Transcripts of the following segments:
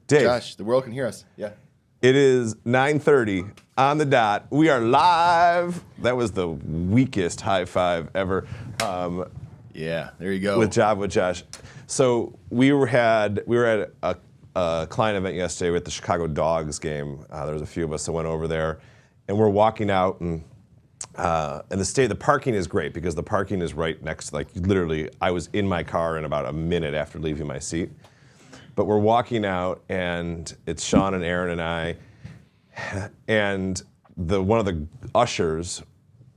Dave. Josh, the world can hear us. Yeah. It is 9:30 on the dot. We are live. That was the weakest high five ever. Yeah, there you go. With Josh. So we were at a client event yesterday at the Chicago Dogs game. There was a few of us that went over there, and we're walking out, and the parking is great because the parking is right next. Like literally, I was in my car in about a minute after leaving my seat. But we're walking out, and it's Sean and Aaron and I, and one of the ushers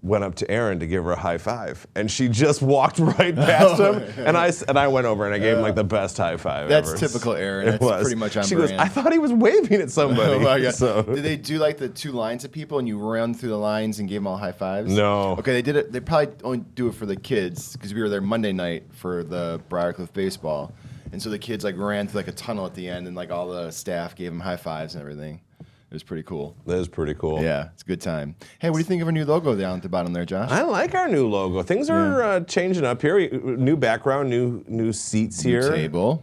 went up to Aaron to give her a high five, and she just walked right past him, and I went over and I gave him like the best high five That's ever. typical Aaron. That's pretty much on She brand. goes, I thought he was waving at somebody. Oh my God. So. Did they do like the two lines of people and you run through the lines and gave them all high fives? No. Okay, they did it. They probably only do it for the kids because we were there Monday night for the Briarcliff baseball. And so the kids like ran through like a tunnel at the end, and like all the staff gave them high fives and everything. It was pretty cool. That is pretty cool. Yeah, it's a good time. Hey, what do you think of our new logo down at the bottom there, Josh? I like our new logo. Things are changing up here. New background, new seats here. New table.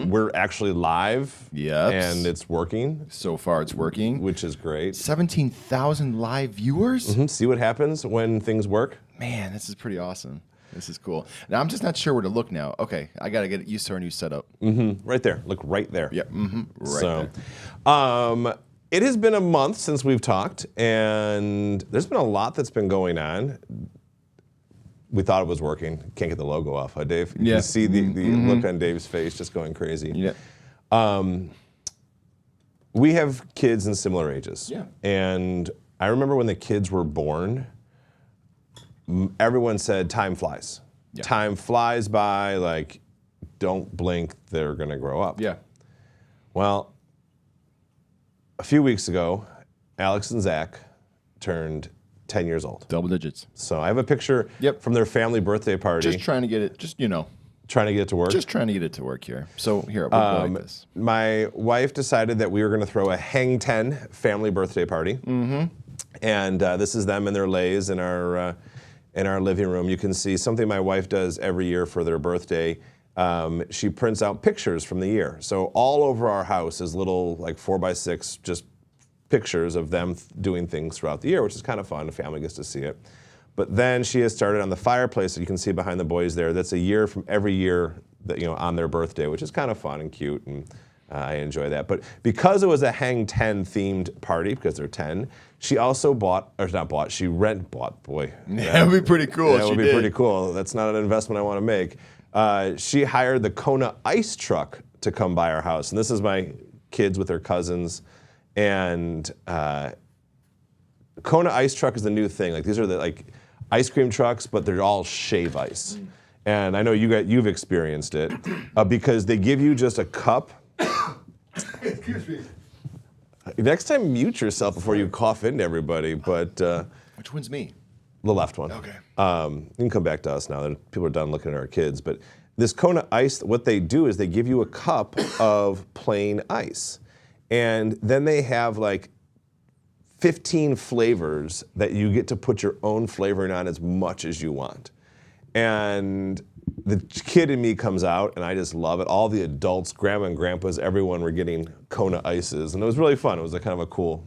We're actually live. Yep. And it's working. So far, it's working. Which is great. 17,000 live viewers? See what happens when things work? Man, this is pretty awesome. This is cool. Now, I'm just not sure where to look now. Okay, I got to get used to our new setup. Right there. Look right there. Yep. Right there. It has been a month since we've talked, and there's been a lot that's been going on. We thought it was working. Can't get the logo off, huh, Dave? You can see the look on Dave's face just going crazy. Yeah. We have kids in similar ages. Yeah. And I remember when the kids were born, everyone said time flies. Yeah. Time flies by, like, don't blink, they're going to grow up. Yeah. Well, a few weeks ago, Alex and Zach turned 10 years old. Double digits. So I have a picture from their family birthday party. Just trying to get it, Trying to get it to work? Just trying to get it to work here. So here, we'll go like this. My wife decided that we were going to throw a Hang 10 family birthday party. And this is them in their leis in our living room. You can see something my wife does every year for their birthday. She prints out pictures from the year. So all over our house is little like 4x6 just pictures of them doing things throughout the year, which is kind of fun. The family gets to see it. But then she has started on the fireplace that you can see behind the boys there. That's a year from every year that on their birthday, which is kind of fun and cute, and I enjoy that. But because it was a Hang 10 themed party, because they're 10, she also bought. Boy, That would be pretty cool. That would be pretty cool. That's not an investment I want to make. She hired the Kona ice truck to come by our house. And this is my kids with their cousins. And Kona ice truck is the new thing. Like these are the ice cream trucks, but they're all shave ice. And I know you've experienced it because they give you just a cup. Excuse me. Next time, mute yourself before you cough into everybody. But Which one's me? the left one. Okay. You can come back to us now that people are done looking at our kids. But this Kona ice, what they do is they give you a cup of plain ice. And then they have like 15 flavors that you get to put your own flavoring on as much as you want. And the kid in me comes out, and I just love it. All the adults, grandma and grandpas, everyone were getting Kona ices. And it was really fun. It was a kind of a cool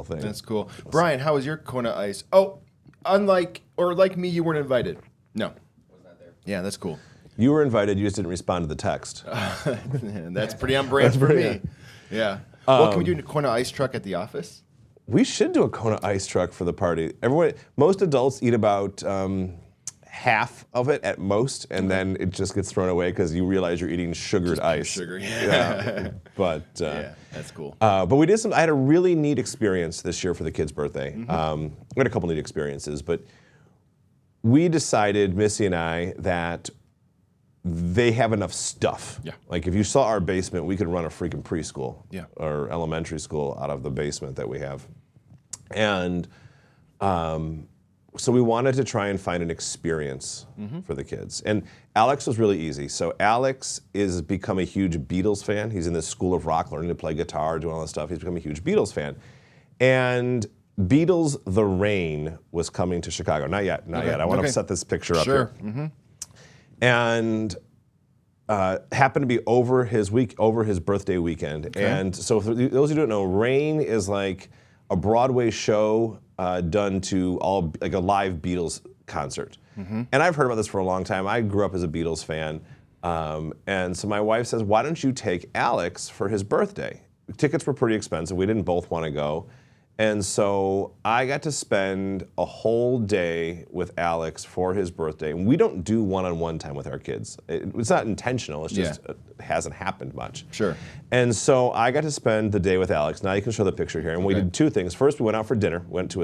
thing. That's cool. Brian, how was your Kona ice? Oh, like me, you weren't invited. No. Was not there. Yeah, that's cool. You were invited, you just didn't respond to the text. That's pretty on brand for me. Yeah. Well, can we do a Kona ice truck at the office? We should do a Kona ice truck for the party. Most adults eat about half of it at most, and then it just gets thrown away because you realize you're eating sugared ice. Sugar, yeah. But yeah, that's cool. But we did I had a really neat experience this year for the kid's birthday. We had a couple neat experiences, but we decided, Missy and I, that they have enough stuff. Yeah. Like if you saw our basement, we could run a freaking preschool or elementary school out of the basement that we have. And so we wanted to try and find an experience for the kids. And Alex was really easy. So Alex is become a huge Beatles fan. He's in this school of rock, learning to play guitar, doing all this stuff. He's become a huge Beatles fan. And Beatles The Rain was coming to Chicago. Not yet. I want to set this picture up here. Sure. And happened to be over his birthday weekend. Okay. And so for those who don't know, Rain is like a Broadway show done to like a live Beatles concert. And I've heard about this for a long time. I grew up as a Beatles fan. And so my wife says, why don't you take Alex for his birthday? Tickets were pretty expensive. We didn't both want to go. And so I got to spend a whole day with Alex for his birthday. And we don't do one-on-one time with our kids. It's not intentional. It's just it hasn't happened much. Sure. And so I got to spend the day with Alex. Now you can show the picture here. And we did two things. First, we went out for dinner. Went to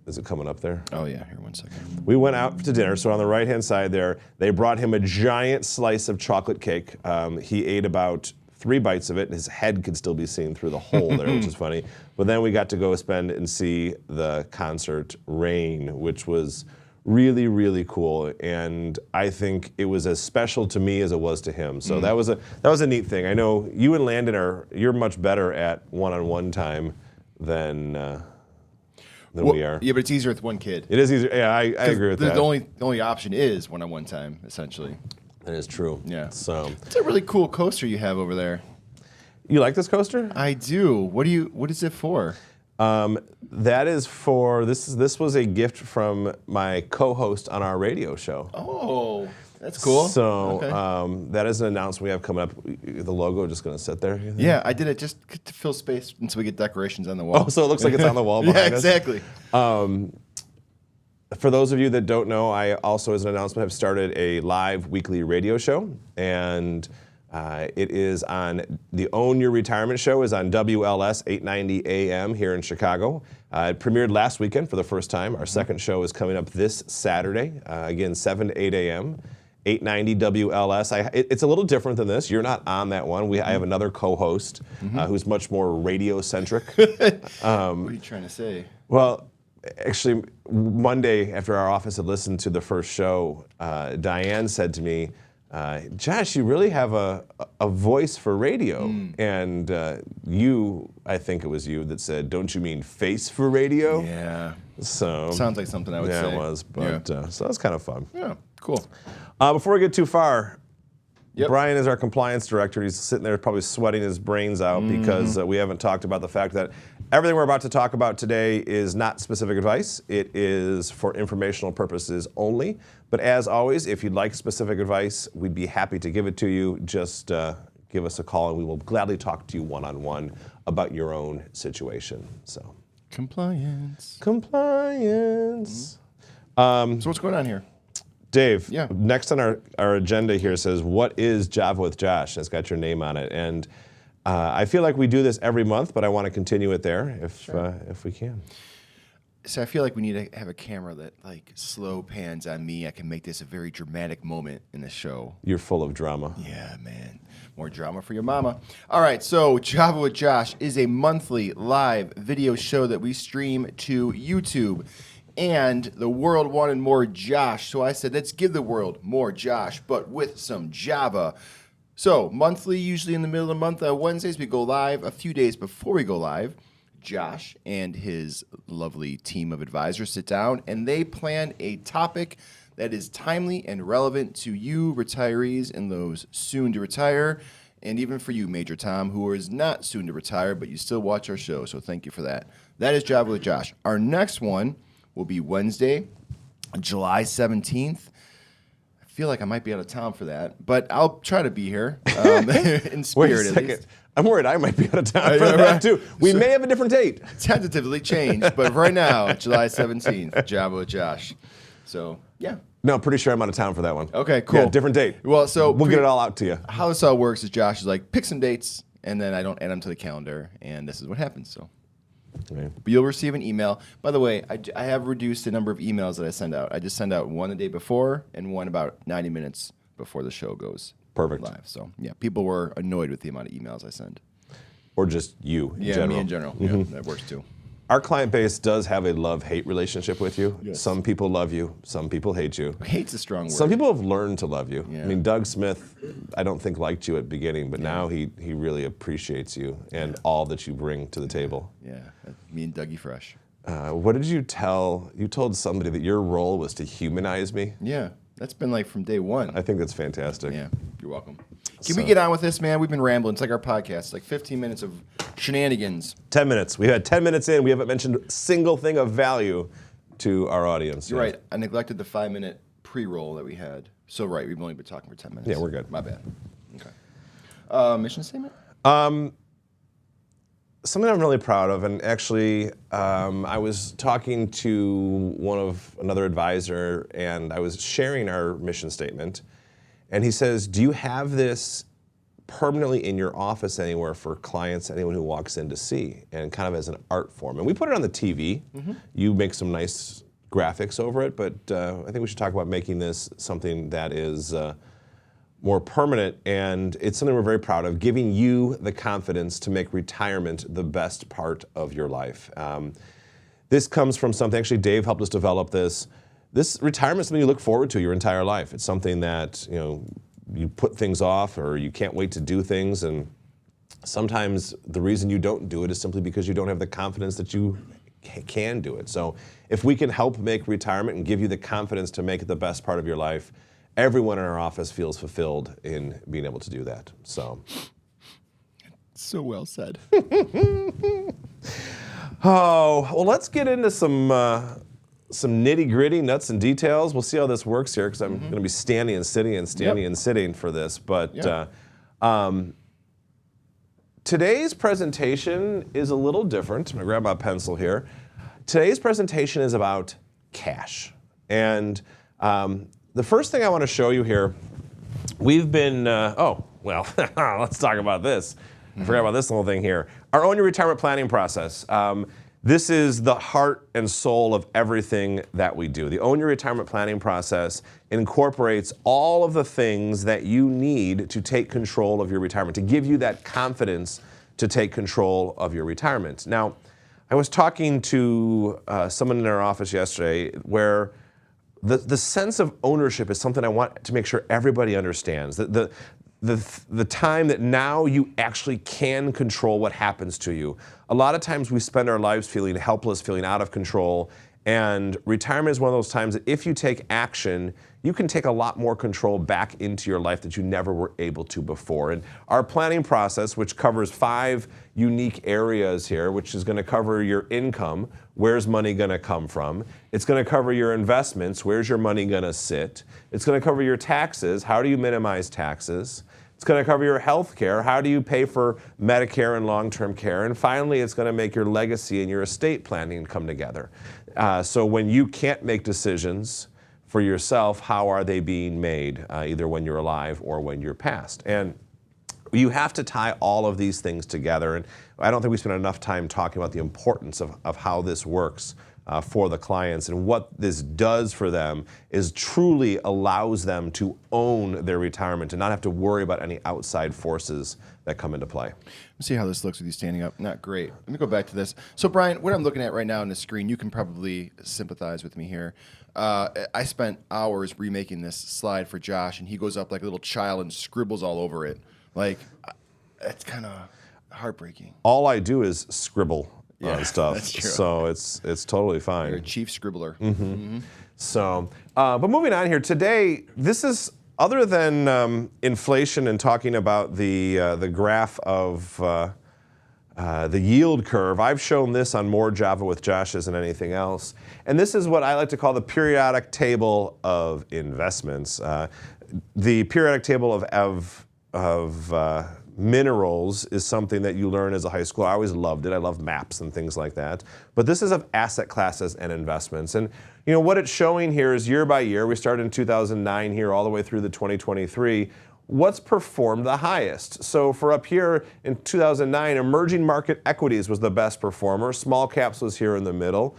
is it coming up there? Oh yeah, here 1 second. We went out to dinner. So on the right-hand side there, they brought him a giant slice of chocolate cake. He ate about 3 bites of it, and his head could still be seen through the hole there, which is funny. But then we got to go spend and see the concert Rain, which was really, really cool. And I think it was as special to me as it was to him. So that was a neat thing. I know you and Landon you're much better at one-on-one time than we are. Yeah, but it's easier with one kid. It is easier. Yeah, I agree with that. The only option is one-on-one time, essentially. That is true. Yeah. So it's a really cool coaster you have over there. You like this coaster? I do. What is it for? That is for this was a gift from my co-host on our radio show. Oh, that's cool. So Okay. that is an announcement we have coming up. The logo just going to sit there. Yeah, I did it just to fill space until we get decorations on the wall. Oh, so it looks like it's on the wall behind us. Yeah, exactly. For those of you that don't know, I also, as an announcement, have started a live weekly radio show, and it is on the Own Your Retirement show is on WLS 890 AM here in Chicago. It premiered last weekend for the first time. Our second show is coming up this Saturday, again 7 to 8 a.m. 890 WLS. It's a little different than this. You're not on that one. I have another co-host who's much more radio-centric. What are you trying to say? Well, actually, Monday after our office had listened to the first show, Diane said to me, Josh, you really have a voice for radio. And I think it was you that said, don't you mean face for radio? Yeah. So sounds like something I would say. Yeah, it was. But, so that was kind of fun. Yeah, cool. Before we get too far, Yep. Brian is our compliance director. He's sitting there probably sweating his brains out because we haven't talked about the fact that everything we're about to talk about today is not specific advice. It is for informational purposes only. But as always, if you'd like specific advice, we'd be happy to give it to you. Just give us a call and we will gladly talk to you one-on-one about your own situation. So Compliance. So what's going on here? Dave, Yeah. next on our agenda here says, what is Java with Josh? It's got your name on it. And I feel like we do this every month, but I want to continue it there if we can. So I feel like we need to have a camera that like slow pans on me. I can make this a very dramatic moment in the show. You're full of drama. Yeah, man. More drama for your mama. All right, so Java with Josh is a monthly live video show that we stream to YouTube. And the world wanted more Josh, so I said, let's give the world more Josh, but with some Java. So monthly, usually in the middle of the month, Wednesdays, we go live. A few days before we go live, Josh and his lovely team of advisors sit down, and they plan a topic that is timely and relevant to you, retirees, and those soon to retire, and even for you, Major Tom, who is not soon to retire, but you still watch our show, so thank you for that. That is Java with Josh. Our next one will be Wednesday, July 17th. I feel like I might be out of town for that, but I'll try to be here in spirit. Wait a second. At least. I'm worried I might be out of town for that too. We may have a different date. Tentatively changed, but right now, July 17th, Java with Josh. So, yeah. No, I'm pretty sure I'm out of town for that one. Okay, cool. Yeah, different date. Well, so we'll get it all out to you. How this all works is Josh is like, pick some dates, and then I don't add them to the calendar, and this is what happens. So, Okay. but you'll receive an email. By the way, I have reduced the number of emails that I send out. I just send out one the day before and one about 90 minutes before the show goes Perfect. live. So, yeah, people were annoyed with the amount of emails I send. Or just you in Yeah, general. me in general. Yeah, that works too. Our client base does have a love-hate relationship with you. Yes. Some people love you. Some people hate you. Hate's a strong word. Some people have learned to love you. Yeah. I mean, Doug Smith, I don't think liked you at the beginning, but now he really appreciates you and all that you bring to the table. Yeah, me and Dougie Fresh. What did you tell? You told somebody that your role was to humanize me. Yeah. That's been like from day one. I think that's fantastic. Yeah, you're welcome. Can we get on with this, man? We've been rambling. It's like our podcast. It's like 15 minutes of shenanigans. 10 minutes. We had 10 minutes in. We haven't mentioned a single thing of value to our audience. You're right. I neglected the 5-minute pre-roll that we had. So right, we've only been talking for 10 minutes. Yeah, we're good. My bad. Okay. Mission statement? Something I'm really proud of, and actually, I was talking to another advisor, and I was sharing our mission statement, and he says, "Do you have this permanently in your office anywhere for clients, anyone who walks in to see, and kind of as an art form?" And we put it on the TV. Mm-hmm. You make some nice graphics over it, but I think we should talk about making this something that is more permanent, and it's something we're very proud of, giving you the confidence to make retirement the best part of your life. This comes from something, actually Dave helped us develop this. This retirement is something you look forward to your entire life. It's something that, you put things off or you can't wait to do things, and sometimes the reason you don't do it is simply because you don't have the confidence that you can do it. So if we can help make retirement and give you the confidence to make it the best part of your life, everyone in our office feels fulfilled in being able to do that. So well said. Oh, well, let's get into some nitty-gritty nuts and details. We'll see how this works here, because I'm going to be standing and sitting and standing and sitting for this. But today's presentation is a little different. I'm going to grab my pencil here. Today's presentation is about cash. And the first thing I want to show you here, we've been, let's talk about this. I forgot about this little thing here. Our Own Your Retirement Planning process. This is the heart and soul of everything that we do. The Own Your Retirement Planning process incorporates all of the things that you need to take control of your retirement, to give you that confidence to take control of your retirement. Now, I was talking to someone in our office yesterday where the sense of ownership is something I want to make sure everybody understands. The time that now you actually can control what happens to you. A lot of times we spend our lives feeling helpless, feeling out of control, and retirement is one of those times that if you take action, you can take a lot more control back into your life that you never were able to before. And our planning process, which covers 5 unique areas here, which is going to cover your income, where's money going to come from? It's going to cover your investments, where's your money going to sit? It's going to cover your taxes, how do you minimize taxes? It's going to cover your health care, how do you pay for Medicare and long-term care? And finally, it's going to make your legacy and your estate planning come together. So when you can't make decisions for yourself, how are they being made, either when you're alive or when you're past? And you have to tie all of these things together. And I don't think we spend enough time talking about the importance of how this works for the clients. And what this does for them is truly allows them to own their retirement and not have to worry about any outside forces that come into play. Let's see how this looks with you standing up. Not great. Let me go back to this. So, Brian, what I'm looking at right now on the screen, you can probably sympathize with me here. I spent hours remaking this slide for Josh, and he goes up like a little child and scribbles all over it. Like, it's kind of heartbreaking. All I do is scribble on stuff. That's true. So it's totally fine. You're a chief scribbler. So, but moving on here, today, this is, other than inflation and talking about the graph of the yield curve, I've shown this on more Java with Josh's than anything else. And this is what I like to call the periodic table of investments. The periodic table of minerals is something that you learn as a high school. I always loved it. I love maps and things like that. But this is of asset classes and investments. And what it's showing here is year by year. We started in 2009 here all the way through the 2023. What's performed the highest? So for up here in 2009, emerging market equities was the best performer. Small caps was here in the middle.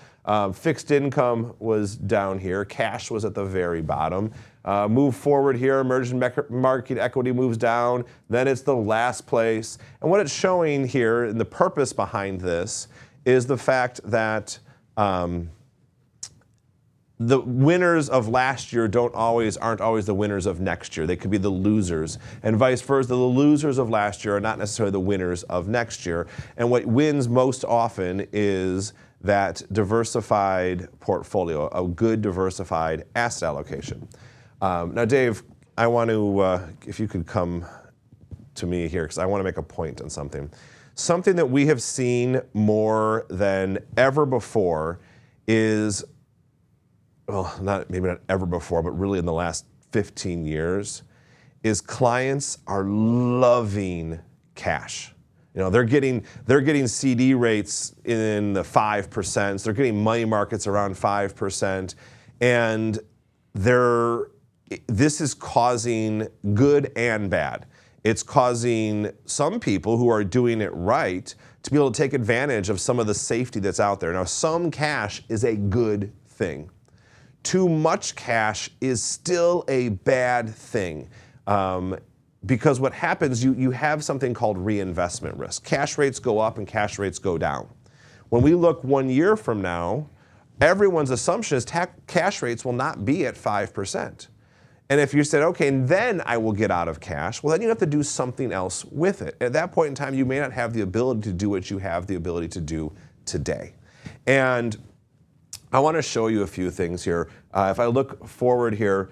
Fixed income was down here. Cash was at the very bottom. Move forward here, emerging market equity moves down. Then it's the last place. And what it's showing here, and the purpose behind this, is the fact that the winners of last year aren't always the winners of next year. They could be the losers, and vice versa. The losers of last year are not necessarily the winners of next year. And what wins most often is that diversified portfolio, a good diversified asset allocation. Now, Dave, I want to, if you could come to me here, because I want to make a point on something. Something that we have seen more than ever before is, well, maybe not ever before, but really in the last 15 years, is clients are loving cash. You know, they're getting CD rates in the 5%. They're getting money markets around 5%, and this is causing good and bad. It's causing some people who are doing it right to be able to take advantage of some of the safety that's out there. Now, some cash is a good thing. Too much cash is still a bad thing. Because what happens, you have something called reinvestment risk. Cash rates go up and cash rates go down. When we look 1 year from now, everyone's assumption is cash rates will not be at 5%. And if you said, okay, and then I will get out of cash, well, then you have to do something else with it. At that point in time, you may not have the ability to do what you have the ability to do today. And I want to show you a few things here. If I look forward here,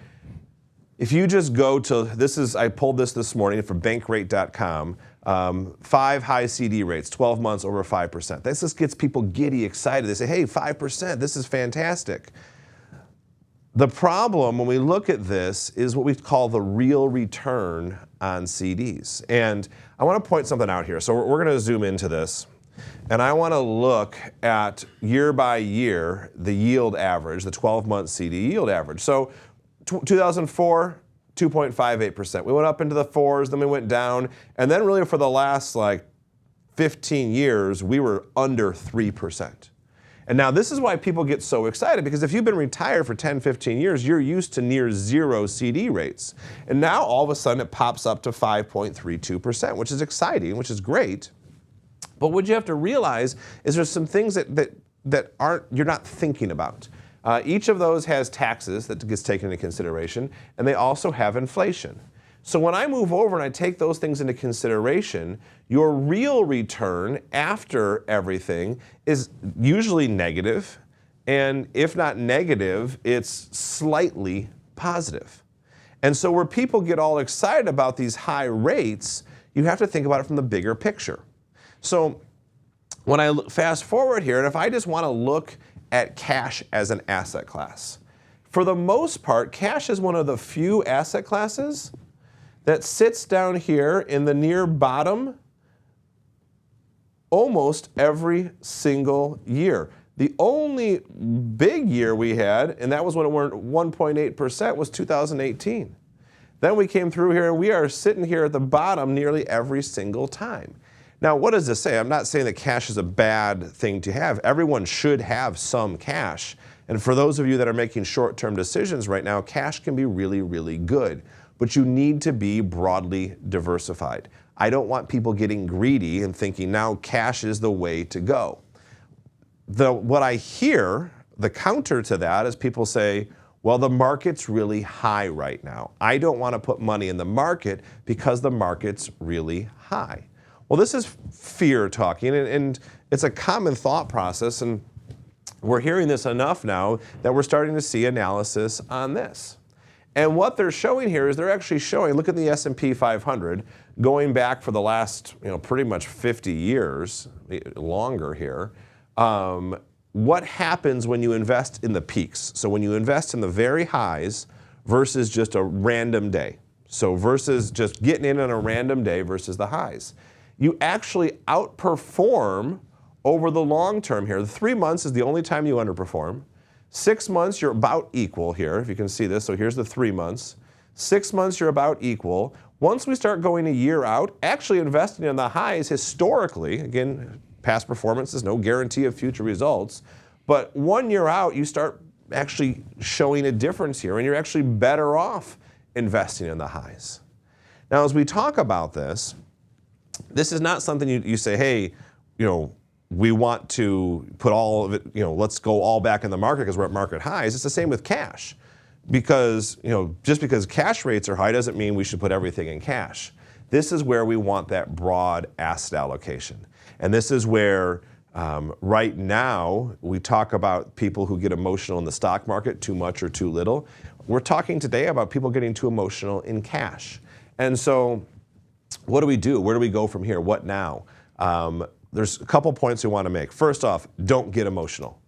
if you just go to, I pulled this morning from bankrate.com, 5 high CD rates, 12 months over 5%. This just gets people giddy excited. They say, hey, 5%, this is fantastic. The problem when we look at this is what we call the real return on CDs. And I want to point something out here. So we're going to zoom into this. And I want to look at year by year, the yield average, the 12-month CD yield average. So 2004, 2.58%. We went up into the 4s, then we went down. And then really for the last 15 years, we were under 3%. And now this is why people get so excited, because if you've been retired for 10, 15 years, you're used to near zero CD rates. And now all of a sudden it pops up to 5.32%, which is exciting, which is great. But what you have to realize is there's some things that you're not thinking about. Each of those has taxes that gets taken into consideration, and they also have inflation. So when I move over and I take those things into consideration, your real return after everything is usually negative, and if not negative, it's slightly positive. And so where people get all excited about these high rates, you have to think about it from the bigger picture. So when I fast forward here, and if I just want to look at cash as an asset class, for the most part, cash is one of the few asset classes that sits down here in the near bottom almost every single year. The only big year we had, and that was when it went 1.8%, was 2018. Then we came through here, and we are sitting here at the bottom nearly every single time. Now, what does this say? I'm not saying that cash is a bad thing to have. Everyone should have some cash. And for those of you that are making short-term decisions right now, cash can be really, really good. But you need to be broadly diversified. I don't want people getting greedy and thinking now cash is the way to go. What I hear, the counter to that, is people say, well, the market's really high right now. I don't want to put money in the market because the market's really high. Well, this is fear talking, and it's a common thought process, and we're hearing this enough now that we're starting to see analysis on this. And what they're showing here is they're actually showing, look at the S&P 500, going back for the last, pretty much 50 years, longer here, what happens when you invest in the peaks. So when you invest in the very highs versus just a random day. So versus just getting in on a random day versus the highs. You actually outperform over the long term here. The 3 months is the only time you underperform. 6 months, you're about equal here, if you can see this. So here's the 3 months. 6 months, you're about equal. Once we start going a year out, actually investing in the highs historically, again, past performance is no guarantee of future results, but 1 year out, you start actually showing a difference here, and you're actually better off investing in the highs. Now, as we talk about this is not something you say, hey, we want to put all of it, let's go all back in the market because we're at market highs. It's the same with cash. Because, just because cash rates are high doesn't mean we should put everything in cash. This is where we want that broad asset allocation. And this is where right now we talk about people who get emotional in the stock market, too much or too little. we're talking today about people getting too emotional in cash. And so what do we do? Where do we go from here? What now? There's a couple points we want to make. First off, don't get emotional.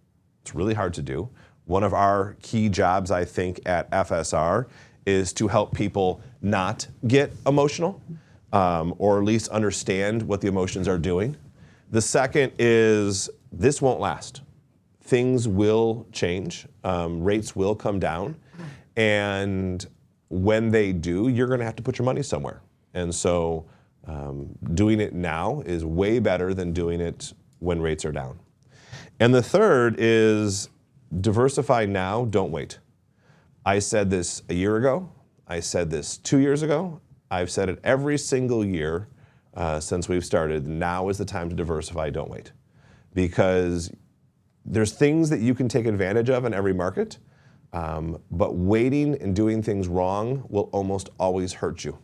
It's really hard to do. One of our key jobs, I think, at FSR is to help people not get emotional, or at least understand what the emotions are doing. The second is this won't last. Things will change. Rates will come down. And when they do, you're going to have to put your money somewhere. And so doing it now is way better than doing it when rates are down. And the third is diversify now, don't wait. I said this a year ago. I said this 2 years ago. I've said it every single year since we've started. Now is the time to diversify, don't wait. Because there's things that you can take advantage of in every market, but waiting and doing things wrong will almost always hurt you.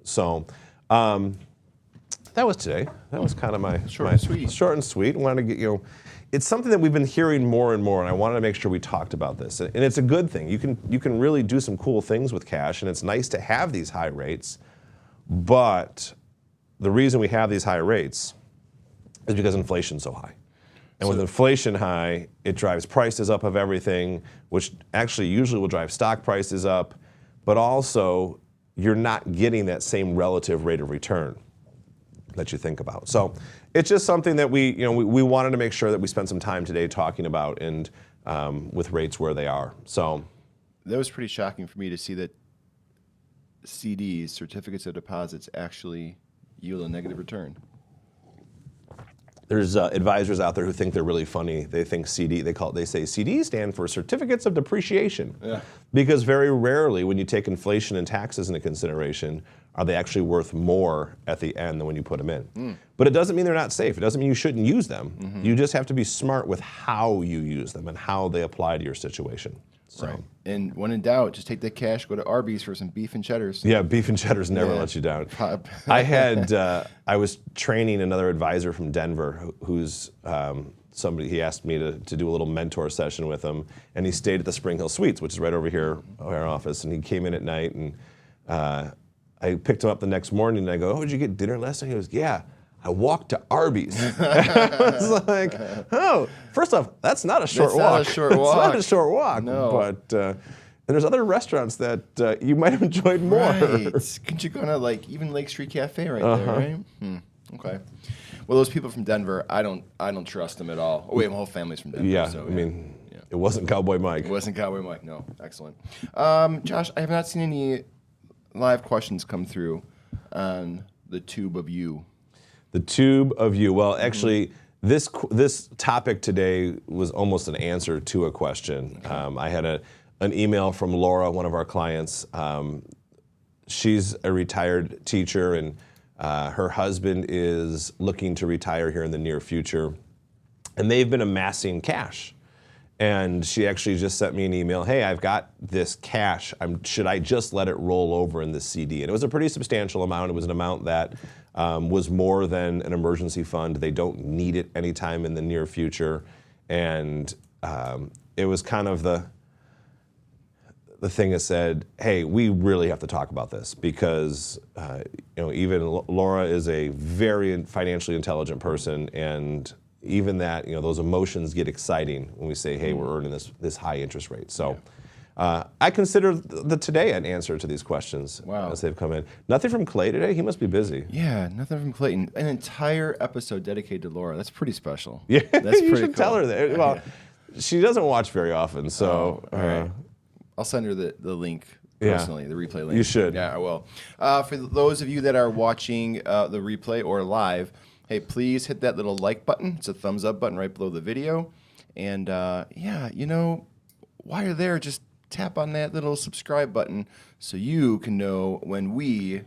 So that was today. That was kind of my short and sweet. I wanted to get it's something that we've been hearing more and more, and I wanted to make sure we talked about this. And it's a good thing. You can really do some cool things with cash, and it's nice to have these high rates. But the reason we have these high rates is because inflation's so high. And with inflation high, it drives prices up of everything, which actually usually will drive stock prices up, but also you're not getting that same relative rate of return that you think about. So it's just something that we wanted to make sure that we spent some time today talking about, and with rates where they are. So that was pretty shocking for me to see that CDs, certificates of deposits, actually yield a negative return. There's advisors out there who think they're really funny. They think say CDs stand for certificates of depreciation. Yeah. Because very rarely when you take inflation and taxes into consideration are they actually worth more at the end than when you put them in. But it doesn't mean they're not safe. It doesn't mean you shouldn't use them. Mm-hmm. You just have to be smart with how you use them and how they apply to your situation. So. Right. And when in doubt, just take the cash, go to Arby's for some beef and cheddars. Yeah, beef and cheddars never let you down. I was training another advisor from Denver who's somebody, he asked me to do a little mentor session with him, and he stayed at the Spring Hill Suites, which is right over here in our office, and he came in at night, and I picked him up the next morning, and I go, "Oh, did you get dinner last night?" He goes, "Yeah. I walked to Arby's." I was like, "Oh, first off, that's not a short walk. It's not a short walk. No. But and there's other restaurants that you might have enjoyed more. Right. Couldn't you go to even Lake Street Cafe right there, right? Okay. Well, those people from Denver, I don't trust them at all. Oh wait, my whole family's from Denver. Yeah, so, I mean, it wasn't Cowboy Mike. It wasn't Cowboy Mike. No, excellent. Josh, I have not seen any live questions come through on the Tube of You. The Tube of You. Well, actually, this topic today was almost an answer to a question. Okay. I had an email from Laura, one of our clients. She's a retired teacher, and her husband is looking to retire here in the near future. And they've been amassing cash. And she actually just sent me an email, "Hey, I've got this cash. Should I just let it roll over in the CD?" And it was a pretty substantial amount. It was an amount that was more than an emergency fund. They don't need it anytime in the near future. And it was kind of the thing that said, "Hey, we really have to talk about this," because even Laura is a very financially intelligent person, and even that, those emotions get exciting when we say, "Hey, we're earning this high interest rate." So I consider today an answer to these questions as they've come in. Nothing from Clay today? He must be busy. Yeah, nothing from Clayton. An entire episode dedicated to Laura. That's pretty special. Yeah, that's pretty you should cool. Tell her that. Well, she doesn't watch very often, so. All right. I'll send her the link personally, the replay link. You should. Yeah, I will. For those of you that are watching the replay or live, hey, please hit that little like button. It's a thumbs up button right below the video. And while you're there, just tap on that little subscribe button so you can know when we,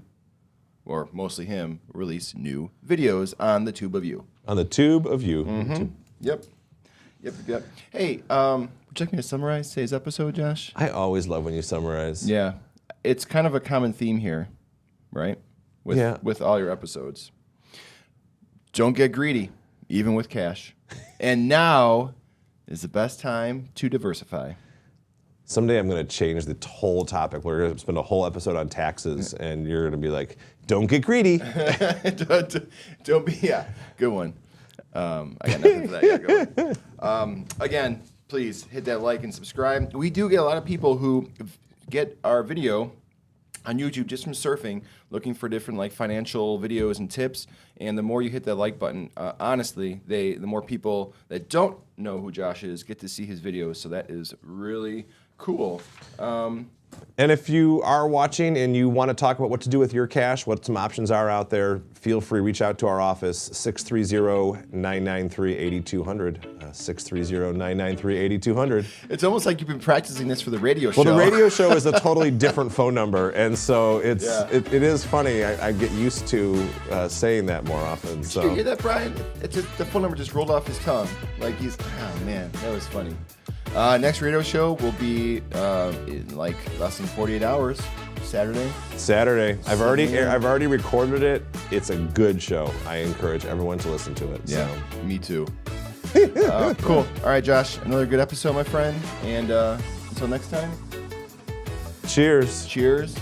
or mostly him, release new videos on the Tube of You. On the Tube of You. Mm-hmm. Yep. Hey, would you like me to summarize today's episode, Josh? I always love when you summarize. Yeah. It's kind of a common theme here, right? With all your episodes. Don't get greedy, even with cash. And now is the best time to diversify. Someday I'm going to change the whole topic. We're going to spend a whole episode on taxes, and you're going to be like, don't get greedy. don't be, good one. I got nothing for that. Yeah, go on. Again, please hit that like and subscribe. We do get a lot of people who get our video on YouTube just from surfing, looking for different like financial videos and tips. And the more you hit that like button, honestly, the more people that don't know who Josh is get to see his videos. So that is really cool. And if you are watching and you want to talk about what to do with your cash, what some options are out there, feel free, reach out to our office, 630-993-8200. 630-993-8200. It's almost like you've been practicing this for the radio show. Well, the radio show is a totally different phone number, and so it is funny. I get used to saying that more often. So. Did you hear that, Brian? The phone number just rolled off his tongue. Like oh man, that was funny. Next radio show will be in like less than 48 hours, Saturday. I've already recorded it. It's a good show. I encourage everyone to listen to it. Yeah, so. Me too. Cool. All right, Josh, another good episode, my friend. And until next time. Cheers. Cheers.